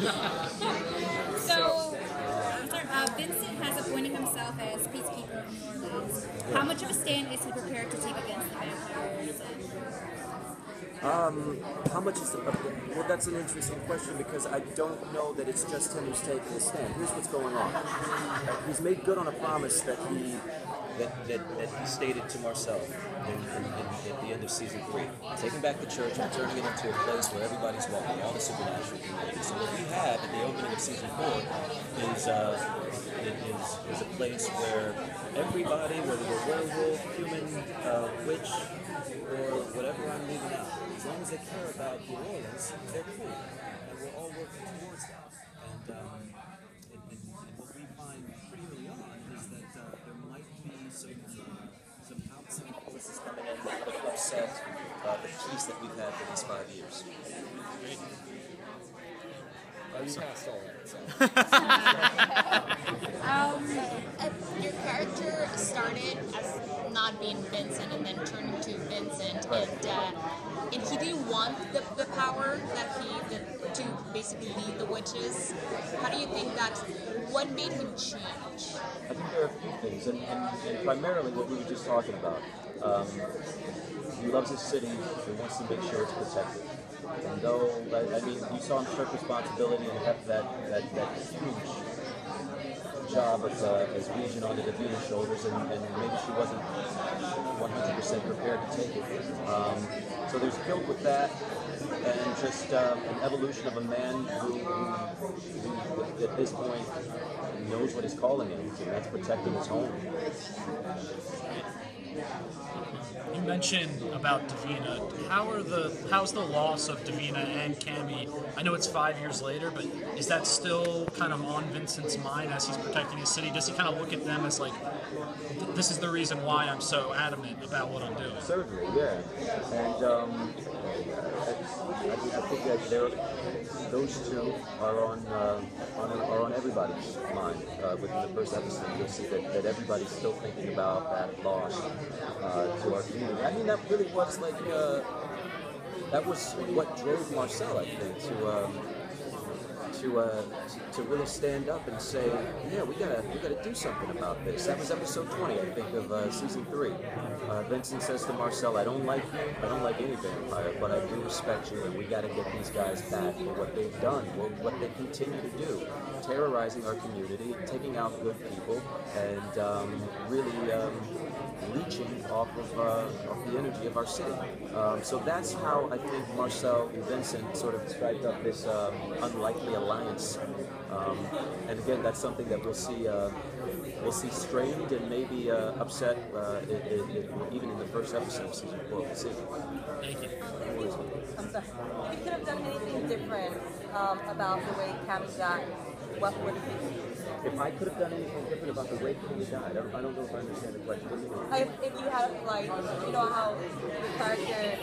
So, Vincent has appointed himself as peacekeeper in New Orleans. How much of a stand is he prepared to take against the vampires? How much is well, that's an interesting question because I don't know that it's just him who's taking a stand. Here's what's going on. He's made good on a promise that he stated to Marcel at the end of season 3, taking back the church and turning it into a place where everybody's welcome, all the supernatural community. So what we have at the opening of season 4 is a place where everybody, whether they're werewolf, human, witch, or whatever I'm leaving out, as long as they care about New Orleans, they're cool, and we're all working towards that. And what we find pretty early on is that there might be some outside forces coming in that would upset the peace that we've had for these 5 years. You passed all that. So. Your character started as not being Vincent and then turning to Vincent, right. And he didn't want the power to basically lead the witches. How do you think what made him change? I think there are a few things, and primarily what we were just talking about. He loves his city, he wants to make sure it's protected. And though, I mean, you saw him shirk responsibility and have that huge job as regent on the Davina's shoulders, and maybe she wasn't 100% prepared to take it. So there's guilt with that, and just an evolution of a man who at this point knows what his calling is, and that's protecting his home. You mentioned about Davina. How's the loss of Davina and Cammy? I know it's 5 years later, but is that still kind of on Vincent's mind as he's protecting his city? Does he kind of look at them as like, this is the reason why I'm so adamant about what I'm doing? Certainly, yeah. And I think that those two are on everybody's mind. Within the first episode, you'll see that everybody's still thinking about that loss to our community. I mean, that really was like that was what drove Marcel, I think, to really stand up and say, yeah, we gotta do something about this. That was episode 20, I think, of season 3. Vincent says to Marcel, I don't like you, I don't like any vampire, but I do respect you, and we gotta get these guys back for what they've done, what they continue to do, terrorizing our community, taking out good people, and really leeching off of the energy of our city. So that's how I think Marcel and Vincent sort of striked up this unlikely alliance. And again, that's something that we'll see strained and maybe upset even in the first episode of season 4. We'll see. Thank you. I'm sorry. If you could have done anything different about the way Cammy died, what would it be? If I could have done anything different about the way Cammy died, I don't know if I understand the question. If you had, like, you know how the character,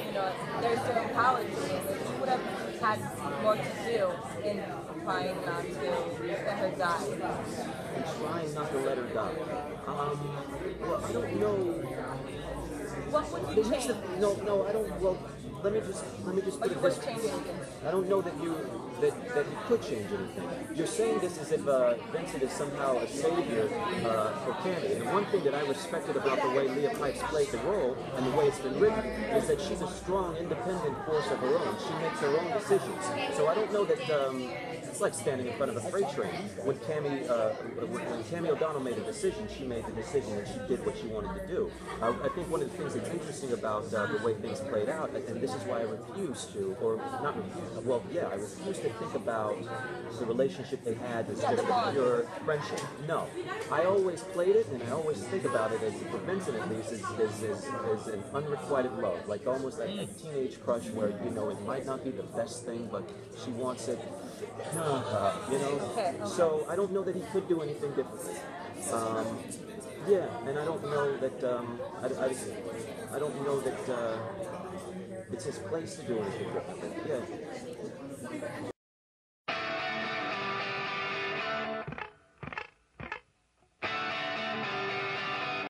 there's certain power to it, if you would have had more to do in trying not to let her die. And trying not to let her die. Well, I don't know. What would you change? No, I don't. Well, let me just put it this way. I don't know that you could change anything. You're saying this as if Vincent is somehow a savior for Cammy. And one thing that I respected about the way Leah Pipes played the role and the way it's been written is that she's a strong, independent force of her own. She makes her own decisions. So I don't know that it's like standing in front of a freight train. When Cammy O'Donnell made a decision, she made the decision and she did what she wanted to do. I think one of the things that's interesting about the way things played out, and this is why I refuse to, or not refuse, well, yeah, I refuse to think about the relationship they had as just a pure friendship. No. I always played it, and I always think about it, as for Vincent at least, as an unrequited love, like almost like a teenage crush where, it might not be the best thing, but she wants it, So I don't know that he could do anything differently. Yeah, and I don't know that, I don't know that it's his place to do anything differently. Yeah.